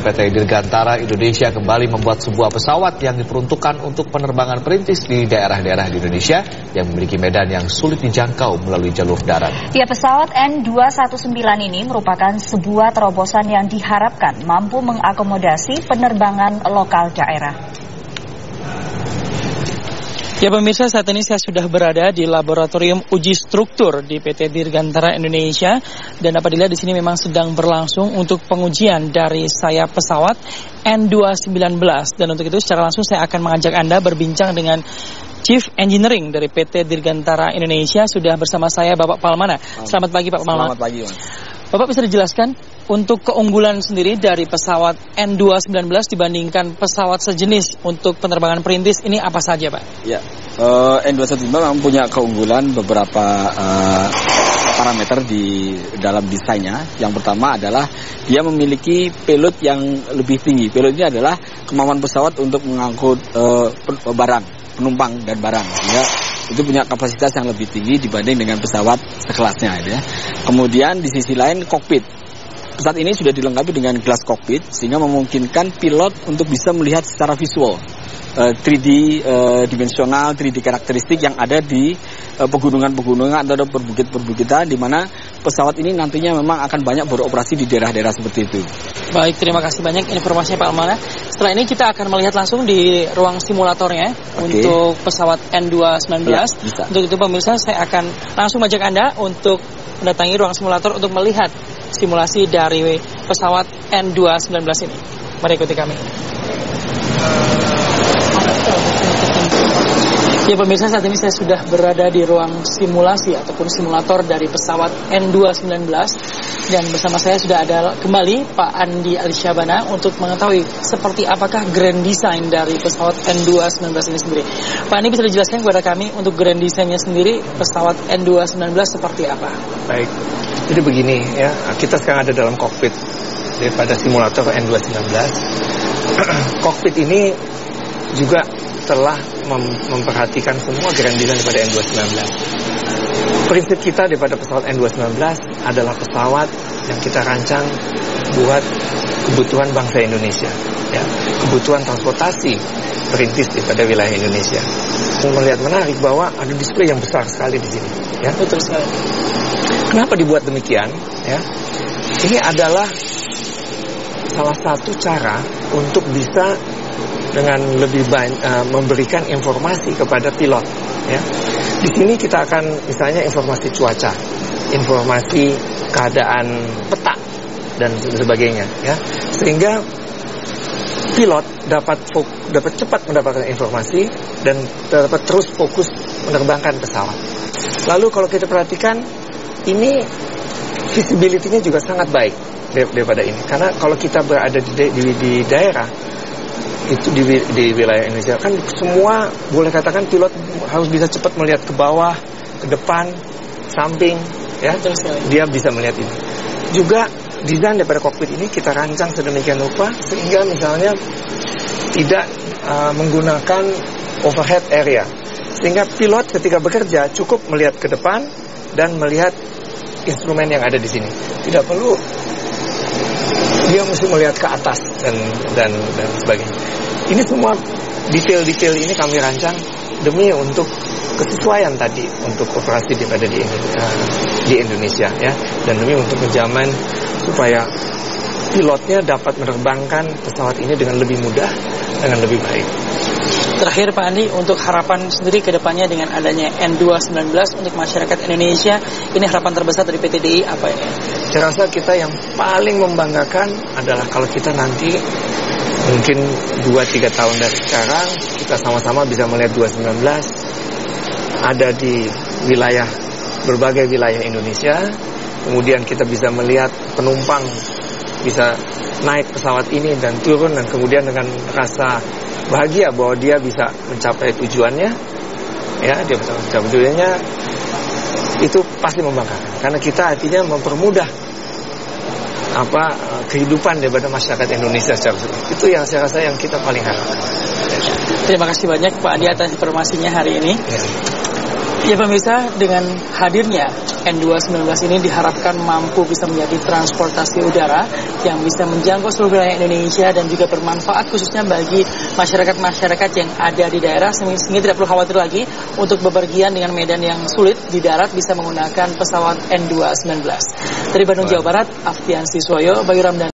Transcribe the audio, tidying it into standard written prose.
PT Dirgantara Indonesia kembali membuat sebuah pesawat yang diperuntukkan untuk penerbangan perintis di daerah-daerah di Indonesia yang memiliki medan yang sulit dijangkau melalui jalur darat. Ya, pesawat N219 ini merupakan sebuah terobosan yang diharapkan mampu mengakomodasi penerbangan lokal daerah. Ya pemirsa, saat ini saya sudah berada di laboratorium uji struktur di PT Dirgantara Indonesia, dan apabila di sini memang sedang berlangsung untuk pengujian dari sayap pesawat N219, dan untuk itu secara langsung saya akan mengajak Anda berbincang dengan Chief Engineering dari PT Dirgantara Indonesia. Sudah bersama saya Bapak Palmana. Selamat pagi Pak Palmana. Selamat pagi Mas. Bapak bisa dijelaskan untuk keunggulan sendiri dari pesawat N219 dibandingkan pesawat sejenis untuk penerbangan perintis ini apa saja Pak? Ya, N219 memang punya keunggulan beberapa parameter di dalam desainnya. Yang pertama adalah dia memiliki payload yang lebih tinggi. Payloadnya adalah kemampuan pesawat untuk mengangkut barang, penumpang dan barang. Ya. Itu punya kapasitas yang lebih tinggi dibanding dengan pesawat sekelasnya ya. Kemudian di sisi lain kokpit. Pesawat ini sudah dilengkapi dengan glass cockpit sehingga memungkinkan pilot untuk bisa melihat secara visual 3D dimensional, 3D karakteristik yang ada di pegunungan-pegunungan atau perbukit-perbukitan di mana pesawat ini nantinya memang akan banyak beroperasi di daerah-daerah seperti itu. Baik, terima kasih banyak informasinya Pak Almana. Setelah ini kita akan melihat langsung di ruang simulatornya untuk pesawat N219. Ya, bisa. Untuk itu pemirsa, saya akan langsung ajak Anda untuk mendatangi ruang simulator untuk melihat simulasi dari pesawat N219 ini. Mari ikuti kami. Ya pemirsa, saat ini saya sudah berada di ruang simulasi ataupun simulator dari pesawat N219, dan bersama saya sudah ada kembali Pak Andi Alisyabana untuk mengetahui seperti apakah grand design dari pesawat N219 ini sendiri. Pak Andi bisa dijelaskan kepada kami untuk grand design-nya sendiri pesawat N219 seperti apa? Baik, jadi begini ya, kita sekarang ada dalam kokpit daripada simulator N219. Kokpit ini juga telah memperhatikan semua grand design daripada N219. Prinsip kita daripada pesawat N219 adalah pesawat yang kita rancang buat kebutuhan bangsa Indonesia, ya, kebutuhan transportasi perintis daripada wilayah Indonesia. Melihat menarik bahwa ada display yang besar sekali di sini, ya. Betul sekali. Kenapa dibuat demikian? Ya, ini adalah salah satu cara untuk bisa dengan lebih banyak memberikan informasi kepada pilot. Ya, di sini kita akan misalnya informasi cuaca, informasi keadaan peta dan sebagainya. Ya, sehingga pilot dapat cepat mendapatkan informasi dan dapat terus fokus menerbangkan pesawat. Lalu kalau kita perhatikan, ini visibility-nya juga sangat baik daripada ini. Karena kalau kita berada di daerah itu di wilayah Indonesia kan semua boleh katakan pilot harus bisa cepat melihat ke bawah, ke depan, samping, ya. Dia bisa melihat ini. Juga desain daripada kokpit ini kita rancang sedemikian rupa sehingga misalnya tidak menggunakan overhead area. Sehingga pilot ketika bekerja cukup melihat ke depan dan melihat instrumen yang ada di sini. Tidak perlu dia mesti melihat ke atas dan sebagainya. Ini semua detail-detail ini kami rancang demi untuk kesesuaian tadi untuk operasi daripada di Indonesia, ya, dan demi untuk menjamin supaya pilotnya dapat menerbangkan pesawat ini dengan lebih mudah, dengan lebih baik. Terakhir Pak Andi, untuk harapan sendiri ke depannya dengan adanya N219 untuk masyarakat Indonesia, ini harapan terbesar dari PT DI apa ini? Saya rasa kita yang paling membanggakan adalah kalau kita nanti mungkin 2-3 tahun dari sekarang kita sama-sama bisa melihat 219 ada di berbagai wilayah Indonesia. Kemudian kita bisa melihat penumpang bisa naik pesawat ini dan turun, dan kemudian dengan rasa bahagia bahwa dia bisa mencapai tujuannya, ya, dia bisa mencapai tujuannya, itu pasti membanggakan. Karena kita artinya mempermudah kehidupan daripada masyarakat Indonesia secara keseluruhan. Itu yang saya rasa yang kita paling harapkan. Terima kasih banyak Pak Andi atas informasinya hari ini. Ya. Ya pemirsa, dengan hadirnya N219 ini diharapkan mampu bisa menjadi transportasi udara yang bisa menjangkau seluruh wilayah Indonesia dan juga bermanfaat khususnya bagi masyarakat-masyarakat yang ada di daerah sehingga tidak perlu khawatir lagi untuk bepergian dengan medan yang sulit di darat bisa menggunakan pesawat N219. Dari Bandung, Jawa Barat, Aftian Siswoyo, Bayu Ramdan.